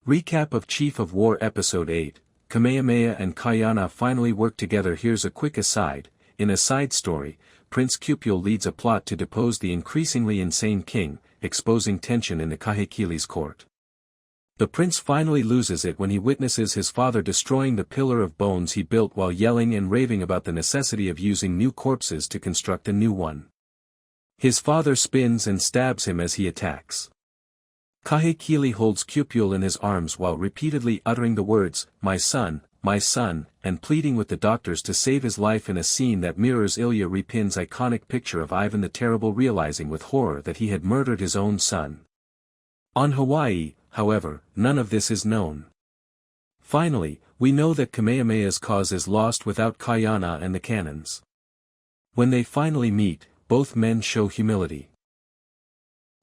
Recap of Chief of War Episode 8, Kamehameha and Kaiana finally work together. Here's a quick aside. In a side story, Prince Kūpule leads a plot to depose the increasingly insane king, exposing tension in the Kahekili's court. The prince finally loses it when he witnesses his father destroying the pillar of bones he built while yelling and raving about the necessity of using new corpses to construct a new one. His father spins and stabs him as he attacks. Kahekili holds Kupule in his arms while repeatedly uttering the words, my son, and pleading with the doctors to save his life in a scene that mirrors Ilya Repin's iconic picture of Ivan the Terrible realizing with horror that he had murdered his own son. On Hawai'i, however, none of this is known. Finally, we know that Kamehameha's cause is lost without Kaiana and the cannons. When they finally meet, both men show humility.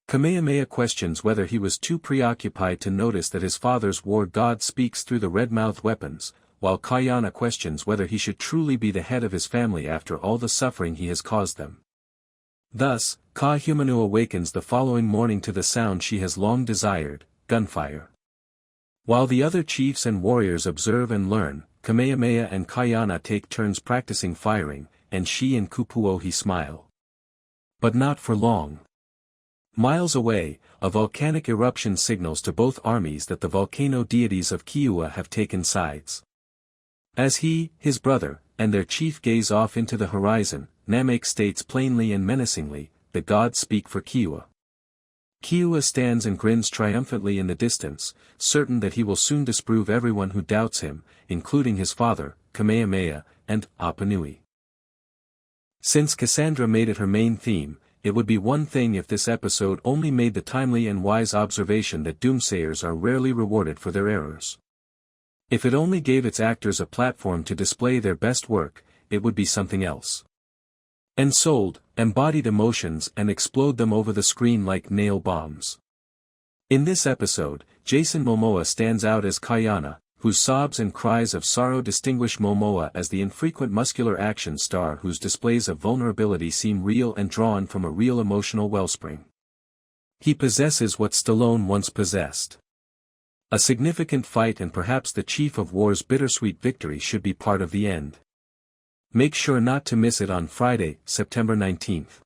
Kamehameha questions whether he was too preoccupied to notice that his father's war god speaks through the red-mouthed weapons, while Kaiana questions whether he should truly be the head of his family after all the suffering he has caused them. Thus, Kamehameha awakens the following morning to the sound she has long desired, gunfire. While the other chiefs and warriors observe and learn, Kamehameha and Kaiana take turns practicing firing, and she and Kupule smile. But not for long. Miles away, a volcanic eruption signals to both armies that the volcano deities of Kīua have taken sides. As he, his brother, and their chief gaze off into the horizon, Namek states plainly and menacingly, the gods speak for Kīua. Kīua stands and grins triumphantly in the distance, certain that he will soon disprove everyone who doubts him, including his father, Kamehameha, and Apanui. Since Cassandra made it her main theme, it would be one thing if this episode only made the timely and wise observation that doomsayers are rarely rewarded for their errors. If it only gave its actors a platform to display their best work, it would be something else. Ensouled, embodied emotions and explode them over the screen like nail bombs. In this episode, Jason Momoa stands out as Kaiana, whose sobs and cries of sorrow distinguish Momoa as the infrequent muscular action star whose displays of vulnerability seem real and drawn from a real emotional wellspring. He possesses what Stallone once possessed. A significant fight and perhaps the Chief of War's bittersweet victory should be part of the end. Make sure not to miss it on Friday, September 19th.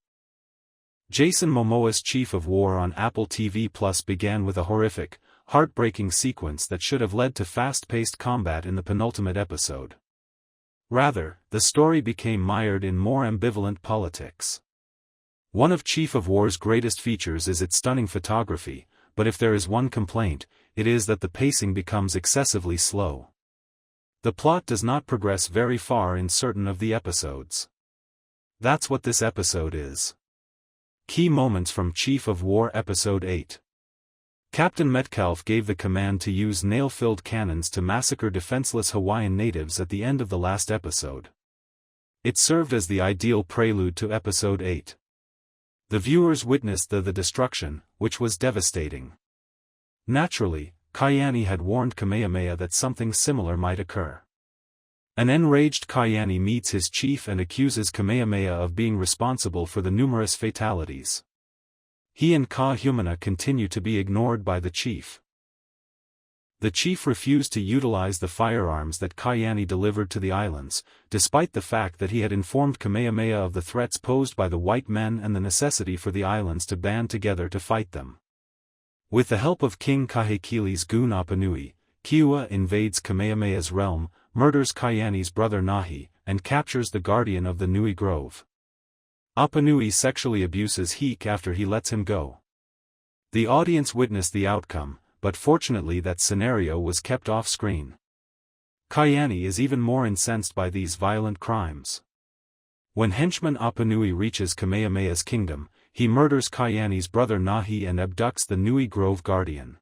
Jason Momoa's Chief of War on Apple TV Plus began with a horrific, heartbreaking sequence that should have led to fast-paced combat in the penultimate episode. Rather, the story became mired in more ambivalent politics. One of Chief of War's greatest features is its stunning photography, but if there is one complaint, it is that the pacing becomes excessively slow. The plot does not progress very far in certain of the episodes. That's what this episode is. Key moments from Chief of War Episode 8. Captain Metcalf gave the command to use nail-filled cannons to massacre defenseless Hawaiian natives at the end of the last episode. It served as the ideal prelude to Episode 8. The viewers witnessed the destruction, which was devastating. Naturally, Kaiani had warned Kamehameha that something similar might occur. An enraged Kaiani meets his chief and accuses Kamehameha of being responsible for the numerous fatalities. He and Kamehameha continue to be ignored by the chief. The chief refused to utilize the firearms that Kaiani delivered to the islands, despite the fact that he had informed Kamehameha of the threats posed by the white men and the necessity for the islands to band together to fight them. With the help of King Kahekili's goon Apanui, Kīua invades Kamehameha's realm, murders Kaiani's brother Nahi, and captures the guardian of the Nui Grove. Apanui sexually abuses Heke after he lets him go. The audience witnessed the outcome, but fortunately that scenario was kept off-screen. Kaiani is even more incensed by these violent crimes. When henchman Apanui reaches Kamehameha's kingdom, he murders Kaiani's brother Nahi and abducts the Nui Grove guardian.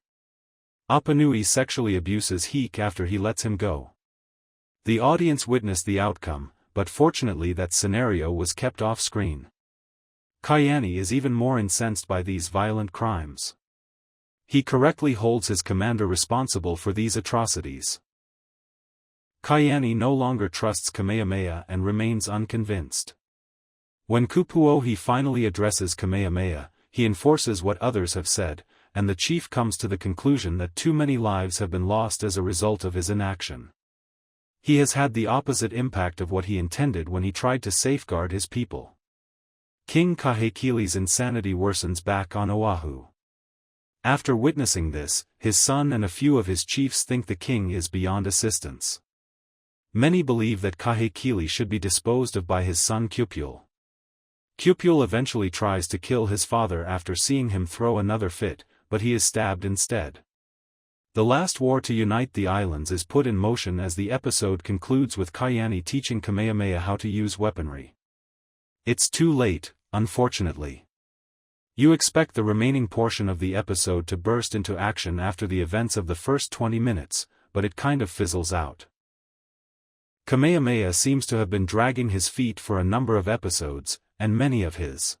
Apanui sexually abuses Heke after he lets him go. The audience witnessed the outcome, but fortunately that scenario was kept off-screen. Kaiani is even more incensed by these violent crimes. He correctly holds his commander responsible for these atrocities. Kaiani no longer trusts Kamehameha and remains unconvinced. When Kupule finally addresses Kamehameha, he enforces what others have said, and the chief comes to the conclusion that too many lives have been lost as a result of his inaction. He has had the opposite impact of what he intended when he tried to safeguard his people. King Kahekili's insanity worsens back on Oahu. After witnessing this, his son and a few of his chiefs think the king is beyond assistance. Many believe that Kahekili should be disposed of by his son Kupule. Kupule eventually tries to kill his father after seeing him throw another fit, but he is stabbed instead. The last war to unite the islands is put in motion as the episode concludes with Kamehameha teaching Kamehameha how to use weaponry. It's too late, unfortunately. You expect the remaining portion of the episode to burst into action after the events of the first 20 minutes, but it kind of fizzles out. Kamehameha seems to have been dragging his feet for a number of episodes, and many of his